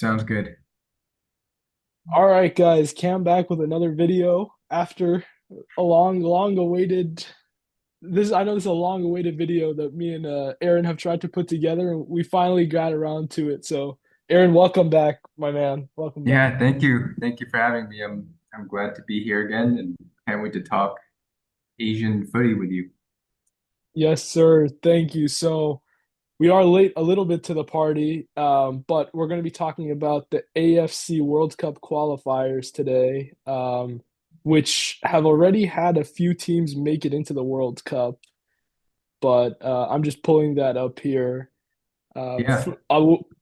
Sounds good. All right, guys, Cam back with another video after a long awaited this I know this is a long awaited video that me and Aaron have tried to put together and we finally got around to it. So, Aaron, welcome back, my man. Welcome back. Yeah, thank you. Thank you for having me. I'm glad to be here again and can't wait to talk Asian footy with you. Yes, sir. Thank you. So, we are late a little bit to the party, but we're going to be talking about the AFC World Cup qualifiers today, which have already had a few teams make it into the World Cup. But I'm just pulling that up here. Yeah,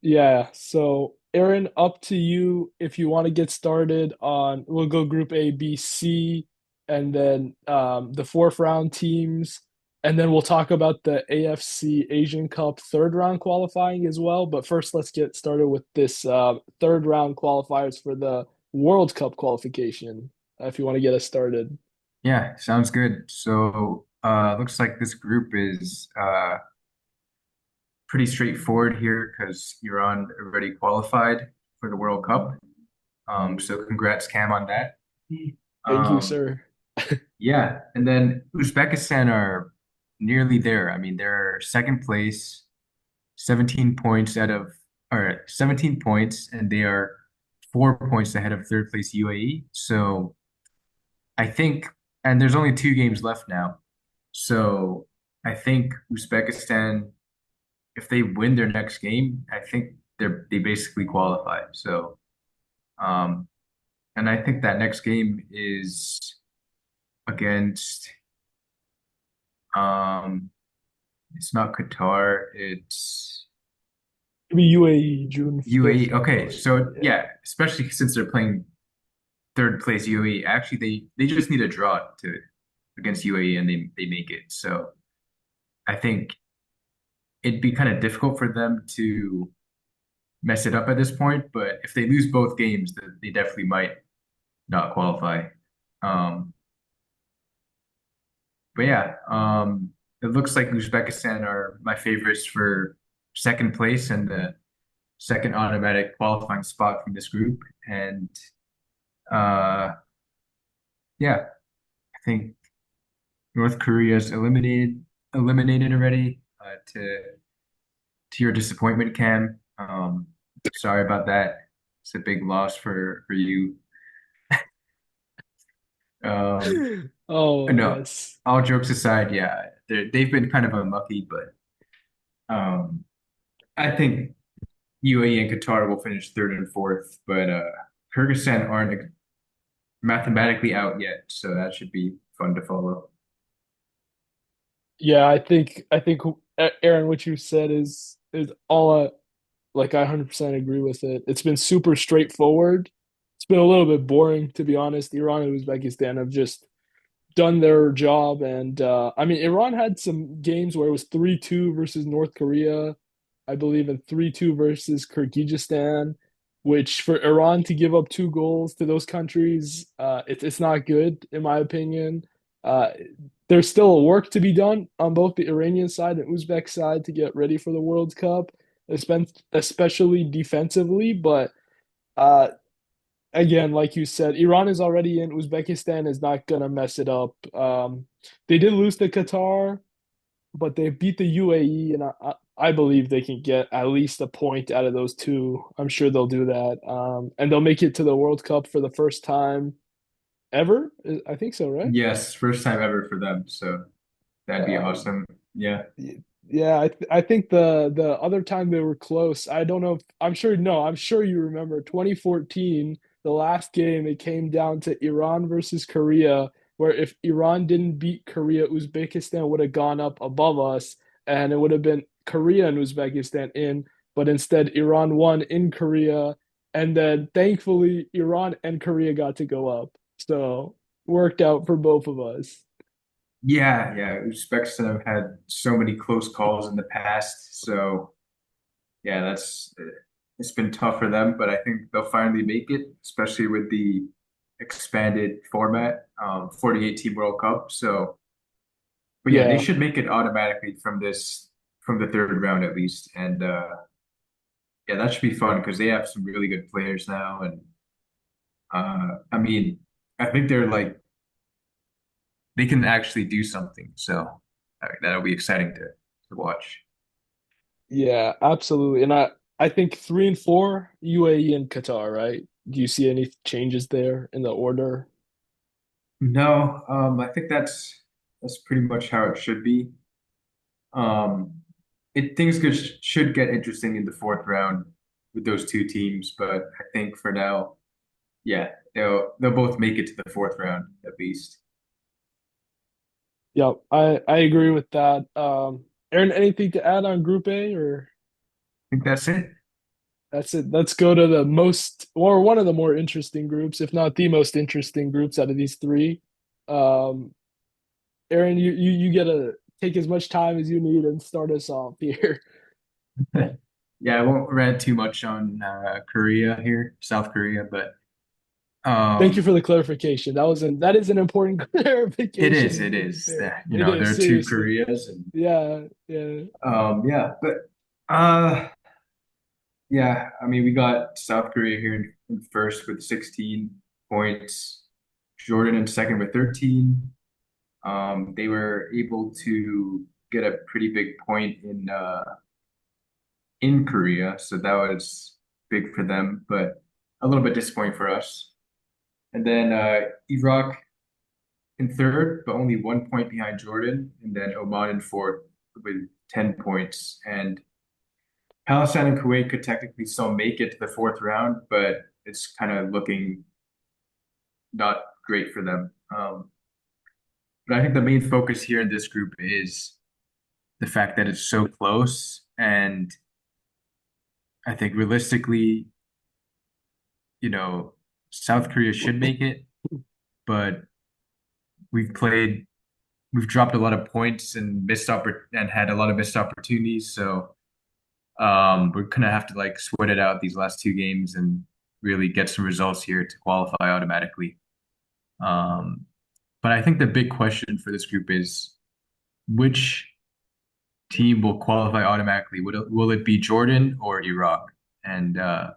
Yeah. So, Aaron, up to you if you want to get started on. We'll go Group A, B, C, and then the fourth round teams, and then we'll talk about the AFC Asian Cup third round qualifying as well. But first, let's get started with this third round qualifiers for the World Cup qualification. If you want to get us started. yeah, sounds good. So, looks like this group is pretty straightforward here because Iran already qualified for the World Cup. So congrats, Cam, on that. Thank you, Um, sir. yeah, and then Uzbekistan are nearly there. I mean, they're second place, 17 points out of, or 17 points, and they are 4 points ahead of third place UAE. So I think, and there's only two games left now. So I think Uzbekistan, if they win their next game, I think they basically qualify. So, um, and I think that next game is against, um, it's not Qatar, it's Maybe UAE June UAE. 5th, I Okay, believe. so Yeah. yeah, especially since they're playing third place UAE. Actually, they just need a draw to against UAE and they make it. So I think it'd be kind of difficult for them to mess it up at this point. But if they lose both games, they definitely might not qualify. Um, but yeah, it looks like Uzbekistan are my favorites for second place and the second automatic qualifying spot from this group. And uh, yeah, I think North Korea's eliminated already. To your disappointment, Cam. Sorry about that. It's a big loss for you. Um, Oh, no, yes. all jokes aside, yeah, they've been kind of unlucky, but I think UAE and Qatar will finish third and fourth, but Kyrgyzstan aren't mathematically out yet, so that should be fun to follow. Yeah, I think Aaron, what you said is all like I 100% agree with it. It's been super straightforward. It's been a little bit boring, to be honest. Iran and Uzbekistan have just done their job, and I mean, Iran had some games where it was 3-2 versus North Korea, I believe, and 3-2 versus Kyrgyzstan, which for Iran to give up two goals to those countries, it's not good in my opinion. Uh, there's still work to be done on both the Iranian side and Uzbek side to get ready for the World Cup, especially defensively. But uh, again, like you said, Iran is already in. Uzbekistan is not gonna mess it up. They did lose to Qatar, but they beat the UAE, and I believe they can get at least a point out of those two. I'm sure they'll do that, and they'll make it to the World Cup for the first time ever. I think so, right? Yes, first time ever for them, so that'd be Uh, awesome. Yeah. yeah, I think the other time they were close. I don't know if I'm sure. No, I'm sure you remember 2014, the last game. It came down to Iran versus Korea, where if Iran didn't beat Korea, Uzbekistan would have gone up above us, and it would have been Korea and Uzbekistan in. But instead, Iran won in Korea, and then thankfully, Iran and Korea got to go up. So worked out for both of us. Yeah, yeah. Uzbekistan have had so many close calls in the past, so yeah, that's it's been tough for them, but I think they'll finally make it, especially with the expanded format, 48 team World Cup. So, but yeah, they Yeah. should make it automatically from the third round at least. And Yeah, that should be fun because they have some really good players now, and I mean, I think they're like they can actually do something. So that'll be exciting to watch. Yeah, absolutely. And I think 3 and 4, UAE and Qatar, right? Do you see any changes there in the order? No, I think that's pretty much how it should be. Um, things should get interesting in the fourth round with those two teams, but I think for now, yeah, they'll both make it to the fourth round at least. Yeah, I agree with that. Aaron, anything to add on Group A, or I think that's it. that's it? Let's go to the most, or one of the more interesting groups, if not the most interesting groups out of these three. Um, Aaron, you get to take as much time as you need and start us off here. Yeah, I won't rant too much on Korea here, South Korea, but Thank you um, for the clarification. That is an important it is, clarification. it is. You It know, is there are two seriously. Koreas, and Yeah, yeah. yeah, but uh, yeah, I mean, we got South Korea here in first with 16 points, Jordan in second with 13. They were able to get a pretty big point in Korea, so that was big for them, but a little bit disappointing for us. And then Iraq in third, but only 1 point behind Jordan, and then Oman in fourth with 10 points. And Palestine and Kuwait could technically still make it to the fourth round, but it's kind of looking not great for them. But I think the main focus here in this group is the fact that it's so close. And I think realistically, you know, South Korea should make it, but we've played, we've dropped a lot of points and and had a lot of missed opportunities. So we're gonna have to like sweat it out these last two games and really get some results here to qualify automatically. Um, but I think the big question for this group is which team will qualify automatically? Will it be Jordan or Iraq? And yeah,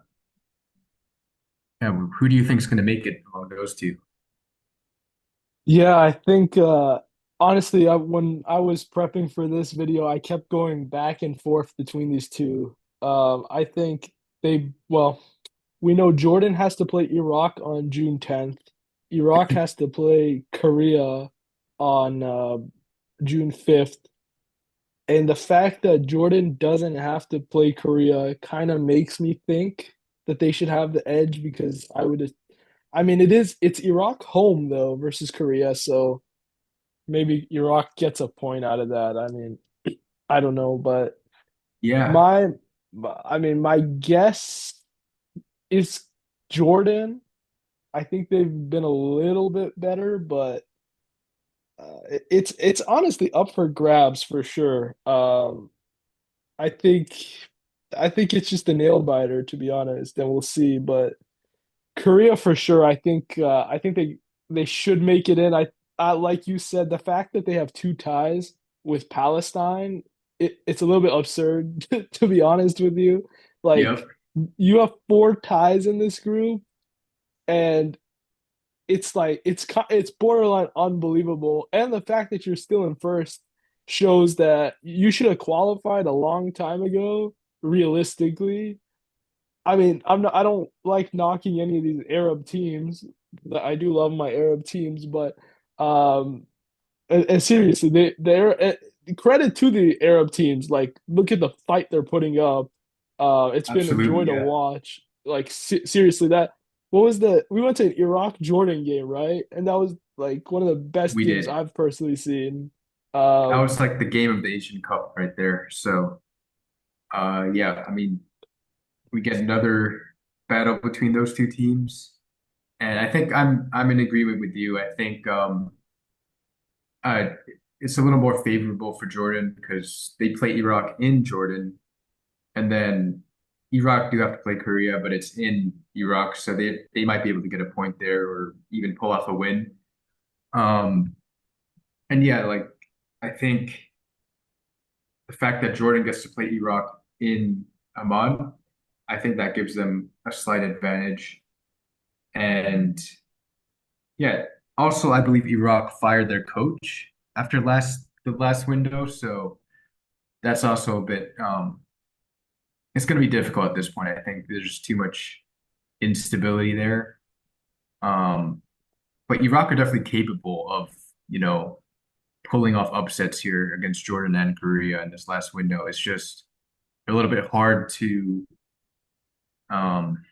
who do you think is going to make it among those two? Yeah, I think honestly, when I was prepping for this video, I kept going back and forth between these two. I think well, we know Jordan has to play Iraq on June 10th. Iraq has to play Korea on June 5th. And the fact that Jordan doesn't have to play Korea kind of makes me think that they should have the edge because I mean it's Iraq home though versus Korea, so maybe Iraq gets a point out of that. I mean, I don't know, but Yeah, my I mean my guess is Jordan. I think they've been a little bit better, but it's honestly up for grabs for sure. I think I think it's just a nail biter to be honest, and we'll see. But Korea for sure. I think they should make it in. I like you said, the fact that they have two ties with Palestine, it's a little bit absurd to be honest with you. Like yep, you have four ties in this group, and it's like it's borderline unbelievable. And the fact that you're still in first shows that you should have qualified a long time ago, realistically. I mean, I don't like knocking any of these Arab teams. I do love my Arab teams, but um and seriously, they're credit to the Arab teams. Like, look at the fight they're putting up. It's been a joy absolutely, to yeah. watch. Like seriously, that what was the we went to an Iraq Jordan game, right? And that was like one of the best We games did. I've personally seen. That Um, was like the game of the Asian Cup right there. So, yeah, I mean, we get another battle between those two teams, and I think I'm in agreement with you. I think uh, it's a little more favorable for Jordan because they play Iraq in Jordan, and then Iraq do have to play Korea, but it's in Iraq, so they might be able to get a point there or even pull off a win. Um, and yeah, like I think the fact that Jordan gets to play Iraq in Amman, I think that gives them a slight advantage. And yeah, also I believe Iraq fired their coach after the last window, so that's also a bit it's going to be difficult at this point. I think there's too much instability there. Um, but Iraq are definitely capable of, you know, pulling off upsets here against Jordan and Korea in this last window. It's just a little bit hard to um,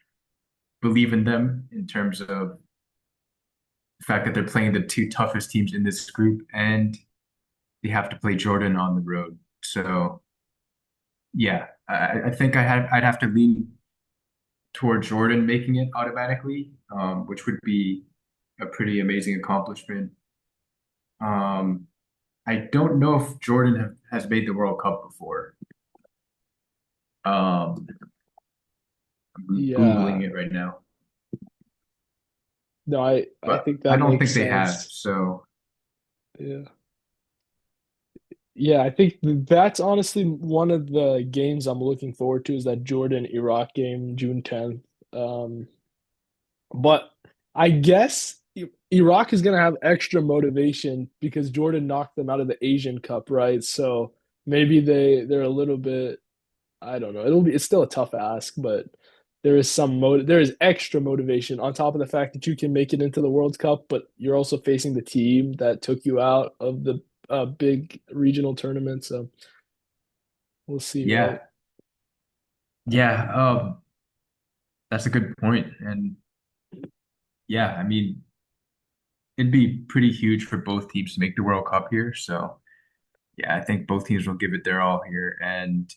believe in them in terms of the fact that they're playing the two toughest teams in this group and they have to play Jordan on the road. So yeah, I think I'd have to lean toward Jordan making it automatically, which would be a pretty amazing accomplishment. Um, I don't know if Jordan has made the World Cup before. Um, I'm Yeah. Googling it right now, No, I but think I that don't makes think they have. sense. So Yeah. Yeah, I think that's honestly one of the games I'm looking forward to is that Jordan Iraq game, June 10th. Um, but I guess Iraq is going to have extra motivation because Jordan knocked them out of the Asian Cup, right? So maybe they're a little bit, I don't know. It's still a tough ask, but there is extra motivation on top of the fact that you can make it into the World Cup, but you're also facing the team that took you out of the big regional tournament. So we'll see, right? yeah, yeah, that's a good point. And yeah, I mean, it'd be pretty huge for both teams to make the World Cup here. So yeah, I think both teams will give it their all here. And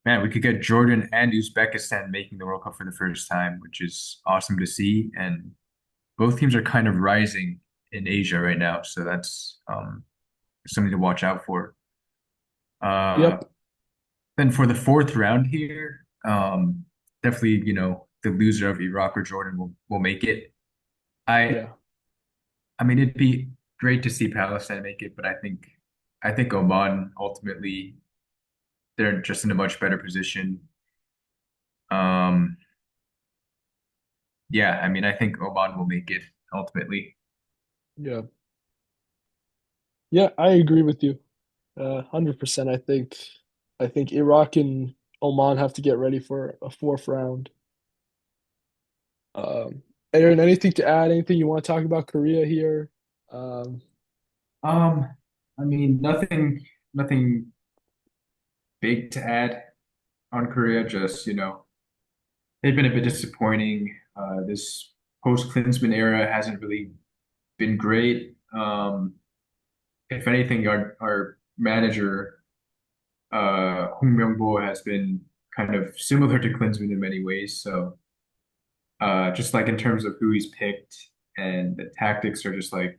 man, we could get Jordan and Uzbekistan making the World Cup for the first time, which is awesome to see. And both teams are kind of rising in Asia right now, so that's something to watch out for. Uh, Yep. then for the fourth round here, definitely, the loser of Iraq or Jordan will make it. I Yeah. I mean, it'd be great to see Palestine make it, but I think Oman ultimately they're just in a much better position. Um, yeah, I mean, I think Oman will make it ultimately. Yeah. Yeah, I agree with you. 100%. I think Iraq and Oman have to get ready for a fourth round. Um, Aaron, anything to add? Anything you want to talk about Korea here? Um, Um, I mean, nothing big to add on Korea. Just, they've been a bit disappointing. This post-Klinsmann era hasn't really been great. If anything, our manager, Hong Myung-bo, has been kind of similar to Klinsmann in many ways. So, just like in terms of who he's picked and the tactics are just like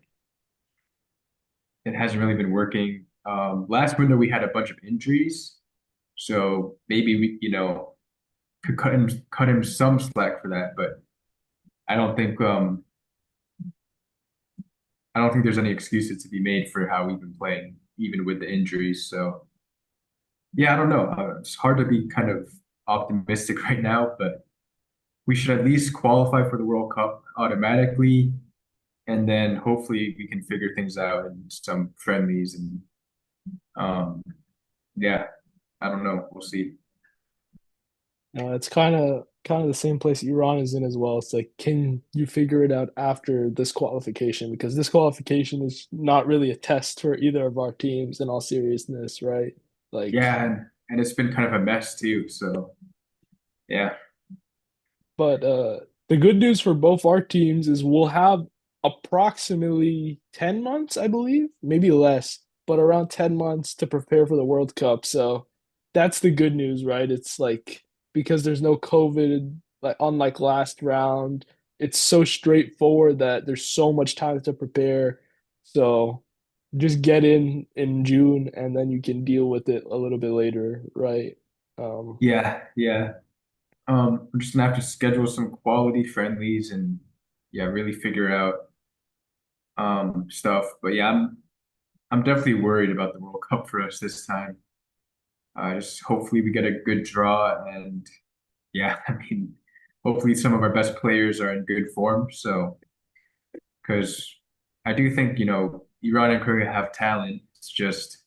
it hasn't really been working. Last window we had a bunch of injuries, so maybe we, could cut him some slack for that. But I don't think um I don't think there's any excuses to be made for how we've been playing, even with the injuries. So yeah, I don't know. It's hard to be kind of optimistic right now, but we should at least qualify for the World Cup automatically, and then hopefully we can figure things out in some friendlies and um yeah, I don't know. We'll see. it's kind of the same place Iran is in as well. It's like, can you figure it out after this qualification? Because this qualification is not really a test for either of our teams in all seriousness, right? Like, Yeah, and it's been kind of a mess too. So yeah, but the good news for both our teams is we'll have approximately 10 months, I believe, maybe less, but around 10 months to prepare for the World Cup. So that's the good news, right? It's like because there's no COVID, like unlike last round, it's so straightforward that there's so much time to prepare. So just get in June and then you can deal with it a little bit later, right? Um, yeah. We're just gonna have to schedule some quality friendlies and yeah, really figure out stuff. But yeah, I'm definitely worried about the World Cup for us this time. Just hopefully we get a good draw and yeah, I mean, hopefully some of our best players are in good form. So, because I do think, Iran and Korea have talent. It's just,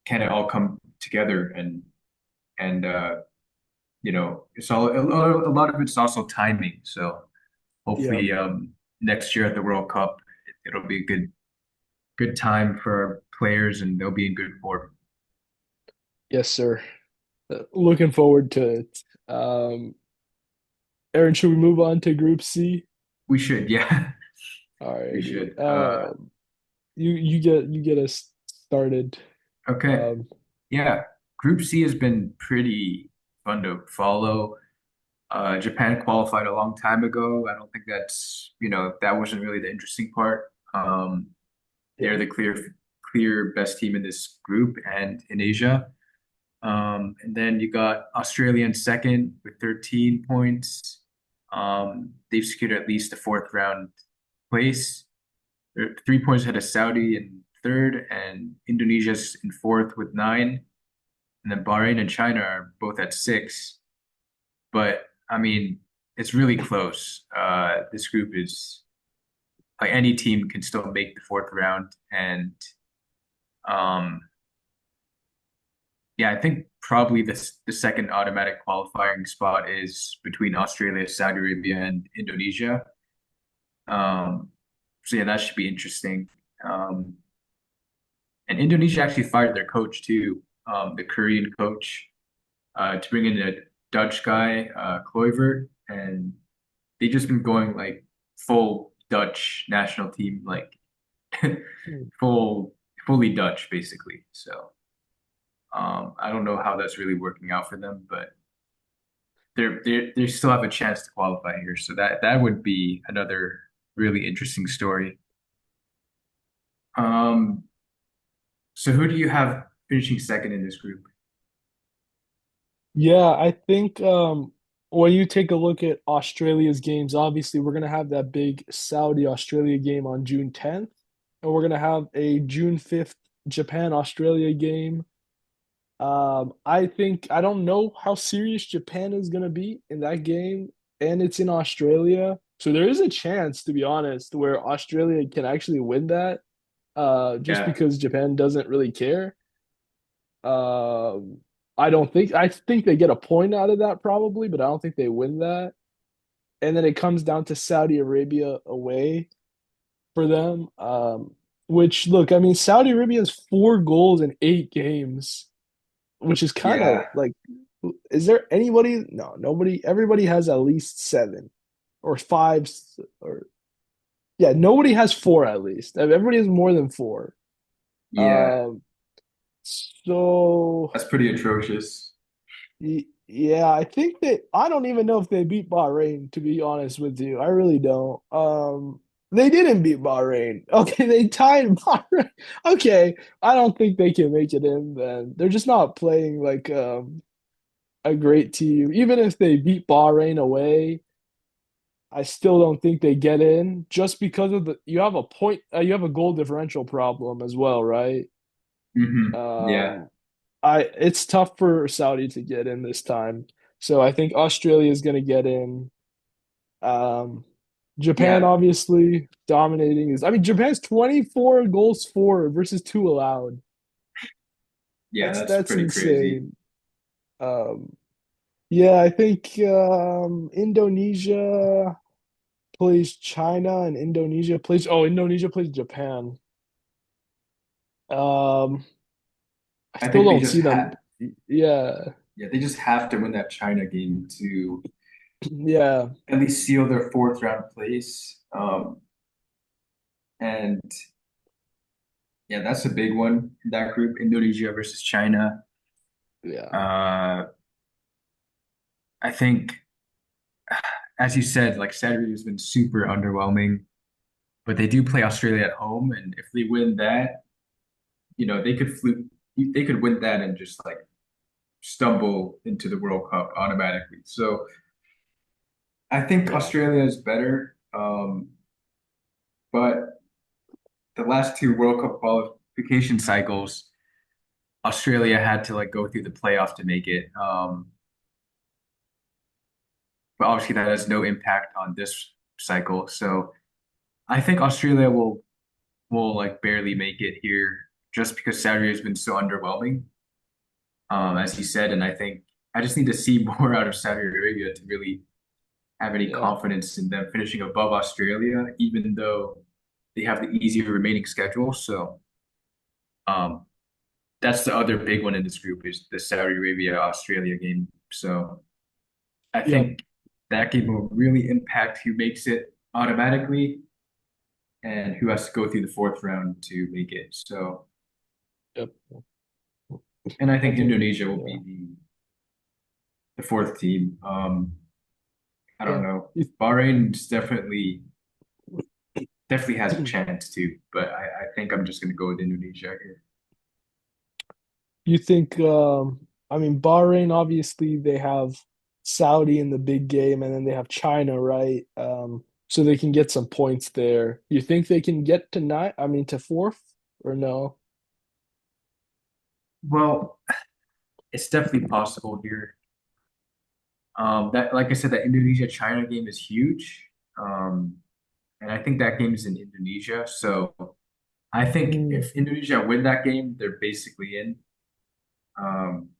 can it all come together? And it's all a lot of it's also timing. So Yep. hopefully, next year at the World Cup, it'll be a good time for our players and they'll be in good form. Yes, sir. Looking forward to it. Aaron, should we move on to Group C? We should, yeah, All we righty. should. You get us started. Okay. Um, Yeah. Group C has been pretty fun to follow. Japan qualified a long time ago. I don't think that wasn't really the interesting part. They're yeah. the clear best team in this group and in Asia. And then you got Australia in second with 13 points. They've secured at least the fourth round place. They're 3 points ahead of Saudi in third, and Indonesia's in fourth with nine. And then Bahrain and China are both at six. But I mean, it's really close. This group is like any team can still make the fourth round. And um, yeah, I think probably the second automatic qualifying spot is between Australia, Saudi Arabia, and Indonesia. So yeah, that should be interesting. Um, and Indonesia actually fired their coach too, the Korean coach, to bring in a Dutch guy, Kluivert, and they just been going like full Dutch national team, like Hmm. full fully Dutch basically. So I don't know how that's really working out for them, but they still have a chance to qualify here. So that would be another really interesting story. Um, so who do you have finishing second in this group? Yeah, I think when you take a look at Australia's games, obviously we're gonna have that big Saudi Australia game on June 10th, and we're gonna have a June 5th Japan Australia game. I don't know how serious Japan is gonna be in that game, and it's in Australia. So there is a chance, to be honest, where Australia can actually win that, just Yeah. because Japan doesn't really care. Um, I think they get a point out of that probably, but I don't think they win that. And then it comes down to Saudi Arabia away for them. Which look, I mean, Saudi Arabia has 4 goals in 8 games, which is kind of Yeah. like, is there anybody? No, nobody. Everybody has at least 7 or 5, or yeah, nobody has 4 at least. Everybody has more than 4. Yeah. Um, so That's pretty atrocious. Yeah, I think I don't even know if they beat Bahrain, to be honest with you. I really don't. They didn't beat Bahrain. Okay, they tied Bahrain. Okay, I don't think they can make it in then. They're just not playing like a great team. Even if they beat Bahrain away, I still don't think they get in just because of you have a point you have a goal differential problem as well, right? Yeah. Um it's tough for Saudi to get in this time. So I think Australia is going to get in. Um, Japan Yeah. obviously dominating is. I mean, Japan's 24 goals for versus 2 allowed. Yeah. That's That's pretty crazy. insane. Yeah, I think Indonesia plays China and Indonesia plays Japan. Um, I I still think they don't just see them. had, Yeah, yeah, they just have to win that China game to yeah, at least seal their fourth round place. And yeah, that's a big one in that group, Indonesia versus China. yeah, Uh, I think, as you said, like Saturday has been super underwhelming, but they do play Australia at home, and if they win that, they could win that and just like stumble into the World Cup automatically. So I think yeah, Australia is better, but the last two World Cup qualification cycles, Australia had to like go through the playoff to make it. but obviously that has no impact on this cycle. So I think Australia will like barely make it here just because Saudi has been so underwhelming, as you said. And I think I just need to see more out of Saudi Arabia to really have any Yeah, confidence in them finishing above Australia, even though they have the easier remaining schedule. So um, that's the other big one in this group is the Saudi Arabia Australia game. So I yep, think that game will really impact who makes it automatically and who has to go through the fourth round to make it. So, yep. and I I think think, Indonesia will yeah, be the fourth team. I don't yeah. know. Bahrain's definitely has a chance too, but I think I'm just gonna go with Indonesia here. You think, I mean, Bahrain, obviously, they have Saudi in the big game, and then they have China, right? So they can get some points there. You think they can get to nine, I mean, to fourth or no? Well, it's definitely possible here. That like I said, that Indonesia China game is huge. Um, and I think that game is in Indonesia. So I think Mm, if Indonesia win that game, they're basically in. Um,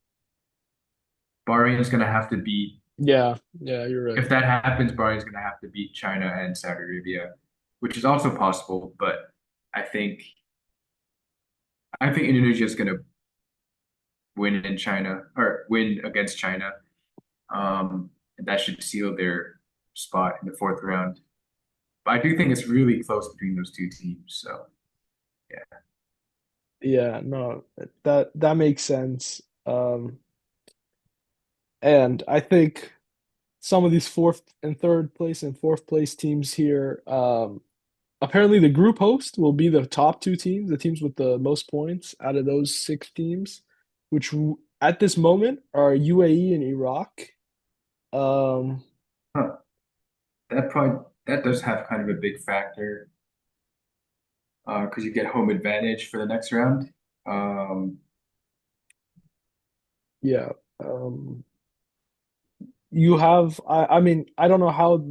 Bahrain's gonna have to beat yeah, yeah, you're if right. that happens, Bahrain's gonna have to beat China and Saudi Arabia, which is also possible. But I think I think Indonesia is gonna win in China or win against China. And that should seal their spot in the fourth round. But I do think it's really close between those two teams. So yeah. Yeah, no, that makes sense. And I think some of these fourth and third place and fourth place teams here, apparently the group host will be the top two teams, the teams with the most points out of those six teams, which at this moment are UAE and Iraq. Um, Huh. That does have kind of a big factor because you get home advantage for the next round. Um, yeah. Um, you have, I mean, I don't know how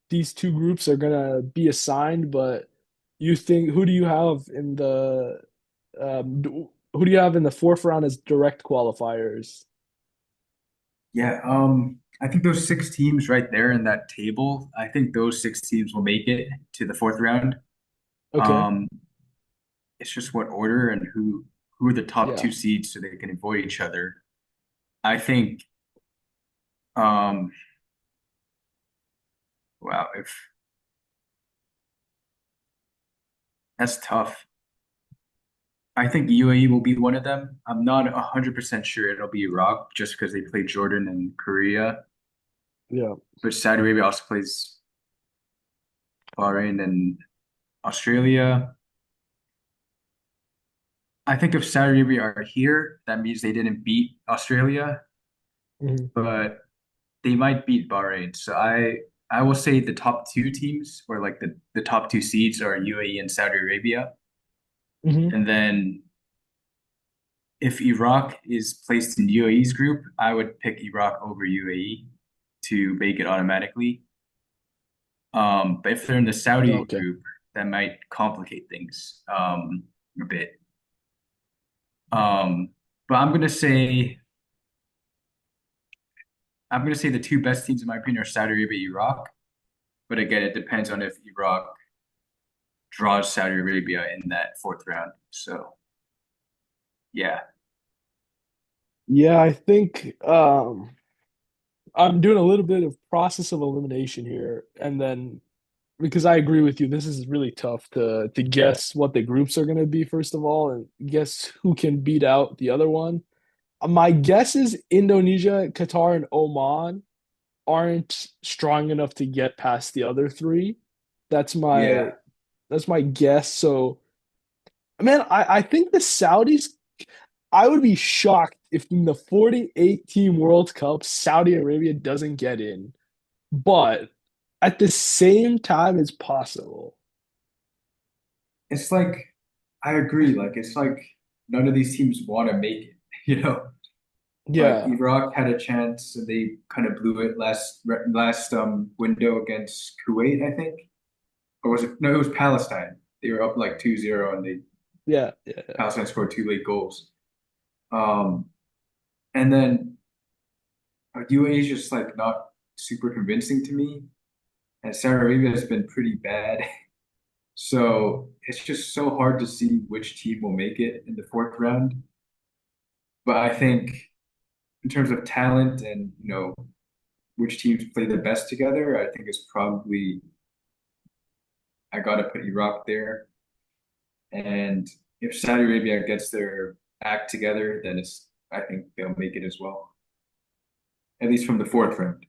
these two groups are gonna be assigned, but you think who do you have in the who do you have in the fourth round as direct qualifiers? yeah, I think those six teams right there in that table, I think those six teams will make it to the fourth round. Okay. Um, it's just what order and who are the top Yeah. two seeds so they can avoid each other. I think, um, wow, if that's tough. I think UAE will be one of them. I'm not 100% sure it'll be Iraq just because they play Jordan and Korea, Yeah. but Saudi Arabia also plays Bahrain and Australia. I think if Saudi Arabia are here, that means they didn't beat Australia, Hmm. but they might beat Bahrain. So I will say the top two teams or like the top two seeds are UAE and Saudi Arabia. Hmm. And then if Iraq is placed in UAE's group, I would pick Iraq over UAE to make it automatically. But if they're in the Saudi Okay. group, that might complicate things a bit. But I'm gonna say the two best teams in my opinion are Saudi Arabia, Iraq. But again, it depends on if Iraq draws Saudi Arabia in that fourth round. So yeah, Yeah, I think I'm doing a little bit of process of elimination here, and then because I agree with you, this is really tough to guess what the groups are going to be first of all, and guess who can beat out the other one. My guess is Indonesia, Qatar, and Oman aren't strong enough to get past the other three. That's my yeah. that's my guess. So, man, I think the Saudis. I would be shocked if in the 48 team World Cup, Saudi Arabia doesn't get in. But at the same time, it's possible. It's like I agree. Like it's like none of these teams want to make it, you know. but Yeah, Iraq had a chance and they kind of blew it last window against Kuwait, I think. Or was it? No, it was Palestine. They were up like 2-0 and they yeah, yeah. Palestine scored two late goals. Um, and then UAE is just like not super convincing to me. And Saudi Arabia has been pretty bad. So it's just so hard to see which team will make it in the fourth round. But I think in terms of talent and which teams play the best together, I think it's probably I gotta put Iraq there. And if Saudi Arabia gets their act together, then it's I think they'll make it as well. At least from the fourth round.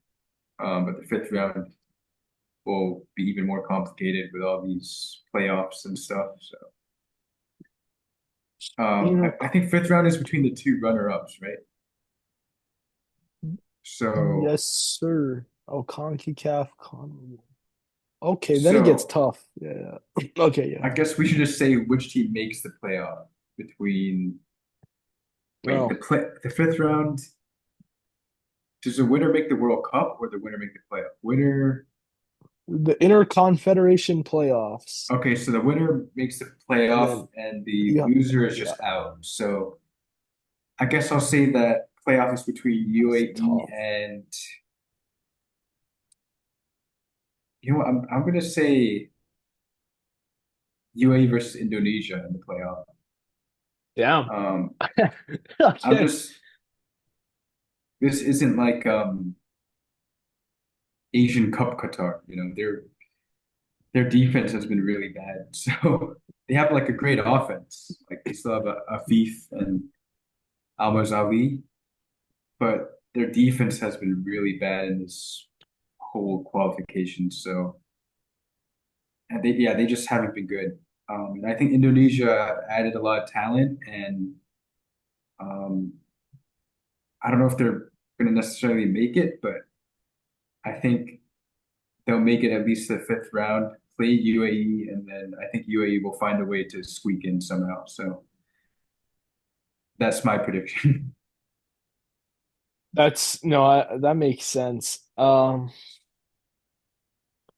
But the fifth round will be even more complicated with all these playoffs and stuff. So Inter I think fifth round is between the two runner-ups, right? So Yes, sir. Oh, CONCACAF. Okay, then it gets so tough. Yeah. Yeah. Okay, I yeah. guess we should just say which team makes the playoff between wait, No, the fifth round. Does the winner make the World Cup or the winner make the playoff? Winner. the Interconfederation playoffs, Okay, so the winner makes the and playoff then and the yeah, loser is yeah, just out. So I guess I'll say that playoff is between it's UAE tough. and I'm gonna say UAE versus Indonesia in the playoff. Damn. Um, I'm Okay. just this isn't like Asian Cup Qatar. Their defense has been really bad. So they have like a great offense. Like they still have a Afif and Almaz Ali, but their defense has been really bad in this whole qualification. So and they just haven't been good. And I think Indonesia added a lot of talent, and um, I don't know if they're going to necessarily make it, but I think they'll make it at least the fifth round, play UAE, and then I think UAE will find a way to squeak in somehow. So that's my prediction. That's no, that makes sense.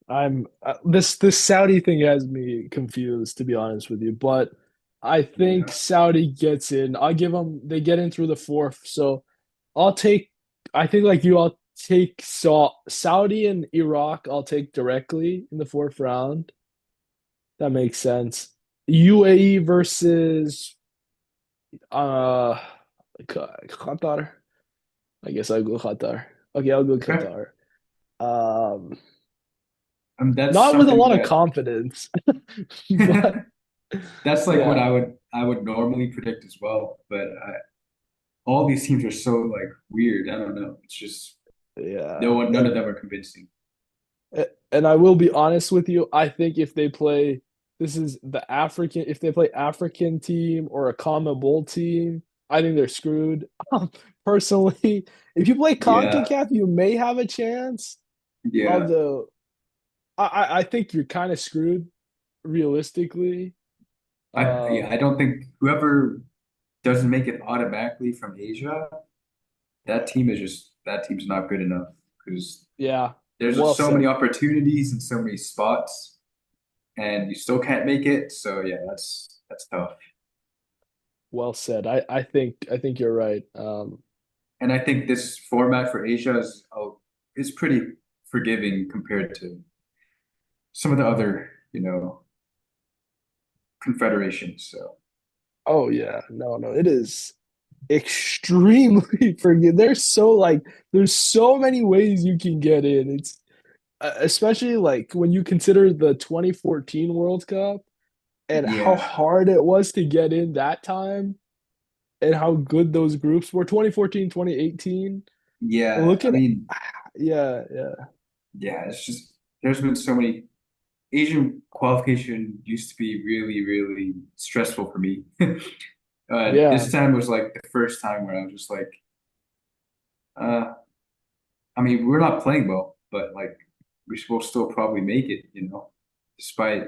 I'm this Saudi thing has me confused, to be honest with you, but I think Yeah. Saudi gets in. I'll give them they get in through the fourth, so I'll take. I think like you, I'll take Saudi and Iraq. I'll take directly in the fourth round. That makes sense. UAE versus uh Qatar. I guess I'll go Qatar. Okay, I'll go Okay. Qatar. Um, That's not with a something lot of that confidence, but that's like what yeah, I would normally predict as well. But all these teams are so like weird. I don't know. It's just yeah. none of them are convincing. And I will be honest with you. I think if they play, this is the African. If they play African team or a Common Bowl team, I think they're screwed. Personally, if you play Yeah. CONCACAF, you may have a chance. Yeah. Although I think you're kind of screwed realistically. I Um, don't think whoever doesn't make it automatically from Asia, that team's not good enough because yeah, there's well just so many said. opportunities and so many spots, and you still can't make it. So yeah, that's tough. Well said. I think you're right. And I think this format for Asia is pretty forgiving compared to some of the other, confederations. So Oh yeah, no, it is extremely forgiving. There's so many ways you can get in. It's especially like when you consider the 2014 World Cup and how yeah, hard it was to get in that time and how good those groups were. 2014, 2018. yeah. Look I at mean, yeah, yeah. yeah. It's just there's been so many Asian qualification used to be really, really stressful for me. Yeah, This time was like the first time where I was just like, uh, I mean, we're not playing well, but like we'll still probably make it, despite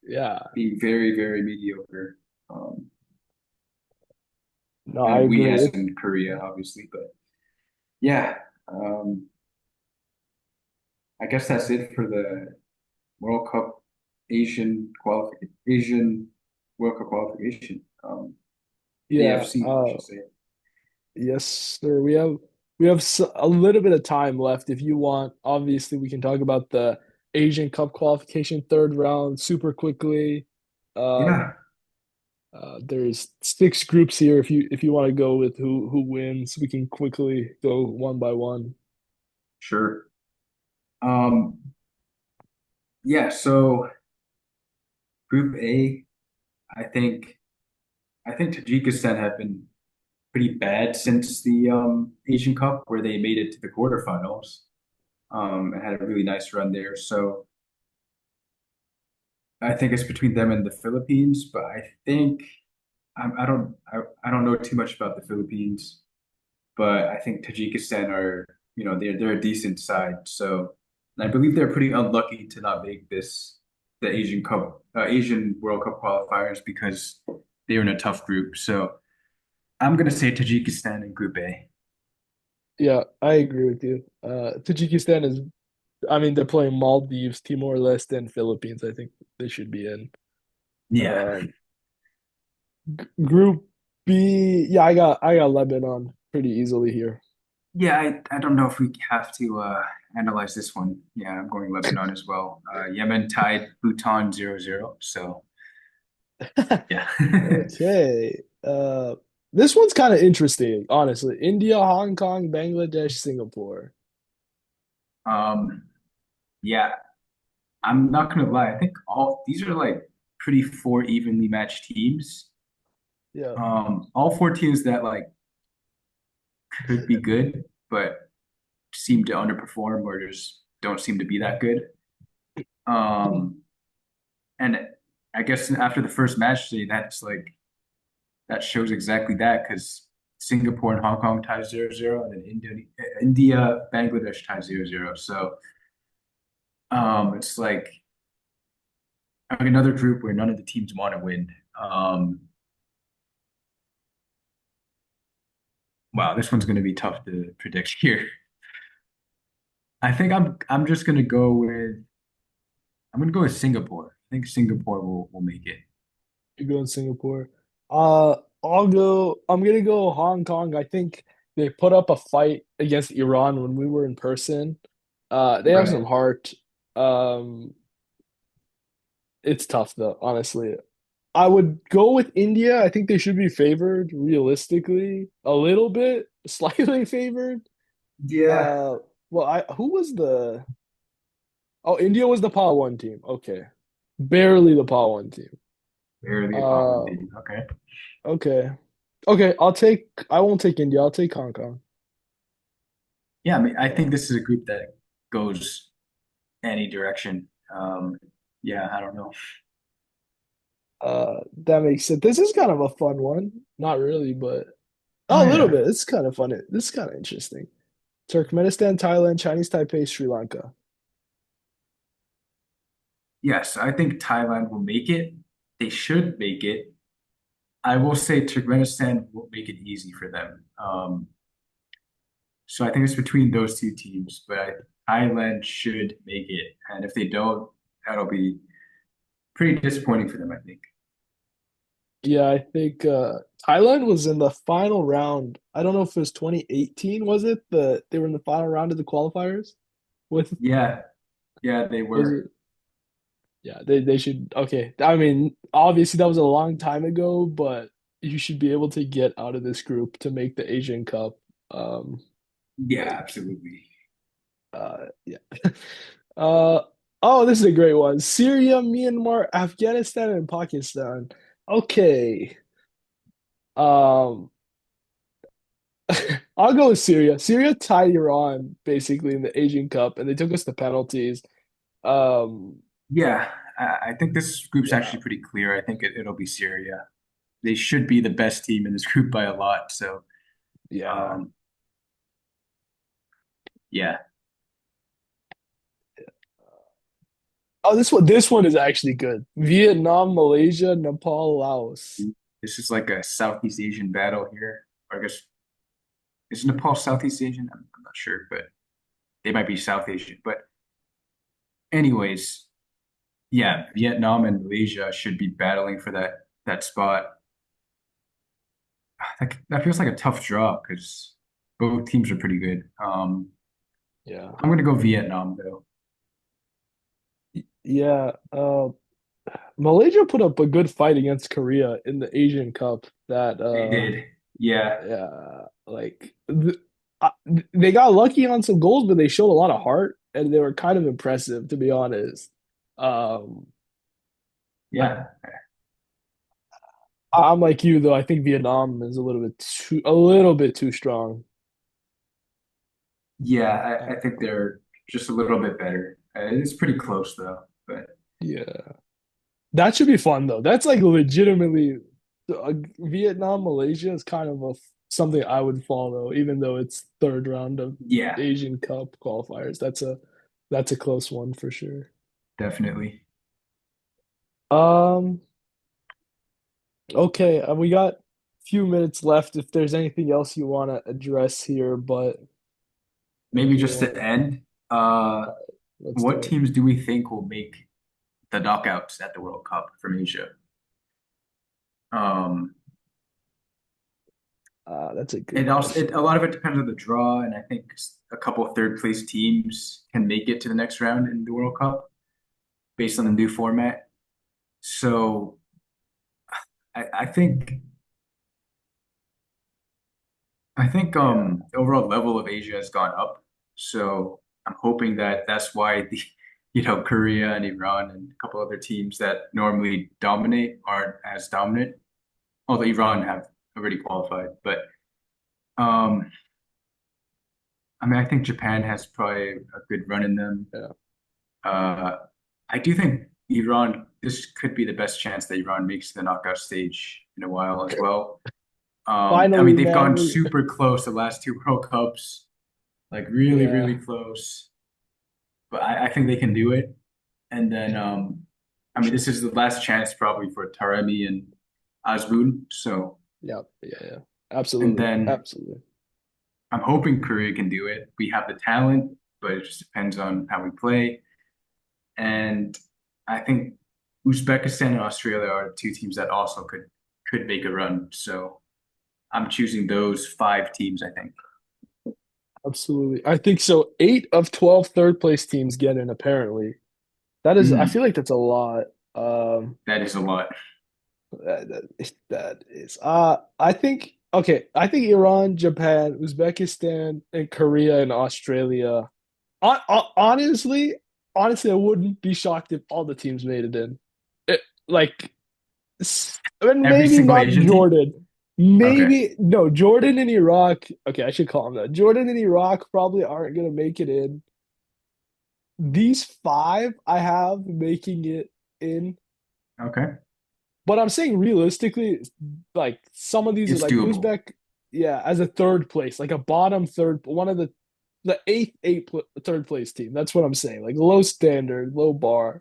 yeah. being very, very mediocre. Um, No, I and we agree. as in Korea, obviously. But yeah, um, I guess that's it for the World Cup Asian World Cup qualification. Yeah. AFC, I should say. Yes, sir. We have a little bit of time left. If you want, obviously, we can talk about the Asian Cup qualification third round super quickly. Um, Yeah, there's six groups here. If you want to go with who wins, we can quickly go one by one. sure. Um, yeah, so Group A, I think I think Tajikistan have been pretty bad since the Asian Cup, where they made it to the quarterfinals, and had a really nice run there. So I think it's between them and the Philippines, but I think I don't know too much about the Philippines, but I think Tajikistan are, they're a decent side. So and I believe they're pretty unlucky to not make the Asian World Cup qualifiers because they're in a tough group. So I'm gonna say Tajikistan in Group A. Yeah, I agree with you. Tajikistan is, I mean, they're playing Maldives, Timor-Leste, and Philippines. I think they should be in. Yeah. Um, Group B, yeah, I got Lebanon pretty easily here. Yeah, I don't know if we have to analyze this one. Yeah, I'm going Lebanon as well. Yemen tied Bhutan 0-0. So yeah. Okay. This one's kind of interesting, honestly. India, Hong Kong, Bangladesh, Singapore. Um, yeah, I'm not gonna lie. I think all these are like pretty four evenly matched teams. Yeah. All four teams that like could be good, but seem to underperform or just don't seem to be that good. Um, and I guess after the first match day, that shows exactly that because Singapore and Hong Kong tie 0-0, and then India, Bangladesh tie 0-0. So it's like another group where none of the teams want to win. Um, wow, this one's going to be tough to predict here. I think I'm just going to go with Singapore. I think Singapore will make it. You go in Singapore. I'm gonna go Hong Kong. I think they put up a fight against Iran when we were in person. They have some Right. heart. Um, it's tough though, honestly. I would go with India. I think they should be favored realistically, a little bit, slightly favored. Yeah. Uh, well, I who was the Oh, India was the Power One team. Okay. Barely the Power One team. Barely a pot one Uh, team. Okay. okay. Okay, I won't take India. I'll take Hong Kong. Yeah, I mean, I Uh, think this is a group that goes any direction. Yeah, I don't know. that makes sense. This is kind of a fun one. Not really, but Oh oh, a little yeah. bit. It's kind of fun. This is kind of interesting. Turkmenistan, Thailand, Chinese Taipei, Sri Lanka. Yes, I think Thailand will make it. They should make it. I will say Turkmenistan will make it easy for them. So I think it's between those two teams, but Thailand should make it. And if they don't, that'll be pretty disappointing for them, I think. Yeah, I think Thailand was in the final round. I don't know if it was 2018, was it? They were in the final round of the qualifiers with Yeah, yeah, they was were. it Yeah, they should. Okay, I mean, obviously that was a long time ago, but you should be able to get out of this group to make the Asian Cup. Yeah, Like, absolutely. yeah. Uh, oh, this is a great one. Syria, Myanmar, Afghanistan, and Pakistan. Okay. Um, I'll go with Syria. Syria tied Iran basically in the Asian Cup, and they took us to penalties. Um, Yeah, I think this group's yeah, actually pretty clear. I think it'll be Syria. They should be the best team in this group by a lot. So, yeah. um, yeah, Oh, this one is actually good. Vietnam, Malaysia, Nepal, Laos. This is like a Southeast Asian battle here. Or I guess is Nepal Southeast Asian? I'm not sure, but they might be South Asian. But anyways, yeah, Vietnam and Malaysia should be battling for that spot. That feels like a tough draw because both teams are pretty good. Yeah. I'm gonna go Vietnam though. Yeah. Malaysia put up a good fight against Korea in the Asian Cup. That They did. Yeah, yeah, uh, they got lucky on some goals, but they showed a lot of heart and they were kind of impressive, to be honest. Um, I, yeah, I'm like you though. I think Vietnam is a little bit too strong. yeah. I think Uh, they're just a little bit better. It's pretty close though. But yeah, that should be fun though. That's like legitimately Vietnam, Malaysia is kind of something I would follow, even though it's third round of yeah, Asian Cup qualifiers. That's a close one for sure. definitely. Um, okay, we got a few minutes left if there's anything else you want to address here, but if Maybe you just to want, end, let's what do it. teams do we think will make the knockouts at the World Cup from Asia? Um, That's a good it also question. a lot of it depends on the draw, and I think a couple of third place teams can make it to the next round in the World Cup based on the new format. So I think Yeah, the overall level of Asia has gone up. So I'm hoping that that's why the Korea and Iran and a couple other teams that normally dominate aren't as dominant. Although Iran have already qualified, but um, I mean I think Japan has probably a good run in them. yeah. Uh, I do think Iran. This could be the best chance that Iran makes the knockout stage in a while as well. I mean Finally, they've man, gone super close the last two World Cups, like really, really yeah, close. But I think they can do it. And then, I for mean, sure. this is the last chance probably for Taremi and Azmoun. So, Yeah, yeah, yeah. and Absolutely, then absolutely. I'm hoping Korea can do it. We have the talent, but it just depends on how we play. And I think Uzbekistan and Australia are two teams that also could make a run. So I'm choosing those five teams, I think. Absolutely. I think so. 8 of 12 third place teams get in, apparently. I feel Mm, like that's a lot. Um, that is a lot. that is. I think Iran, Japan, Uzbekistan, and Korea and Australia. Honestly, honestly, I wouldn't be shocked if all the teams made it in. Like, and Every maybe single not Asian team? Jordan. Okay. Maybe no, Jordan and Iraq. Okay, I should call them that. Jordan and Iraq probably aren't gonna make it in. These five I have making it in, Okay. but I'm saying realistically, like some of these are It's like doable. Uzbek, yeah, as a third place, like a bottom third, one of the third place team. That's what I'm saying. Like low standard, low bar.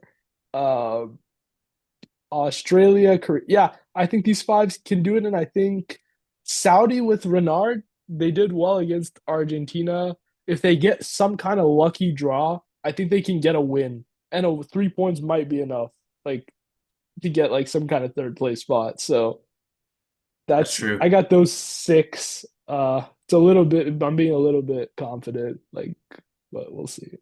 Um, Australia, Korea. Yeah, I think these fives can do it, and I think Saudi with Renard, they did well against Argentina. If they get some kind of lucky draw, I think they can get a win, and 3 points might be enough, like to get like some kind of third place spot. So That's that's true. I got those six. It's a little bit. I'm being a little bit confident, like, but we'll see.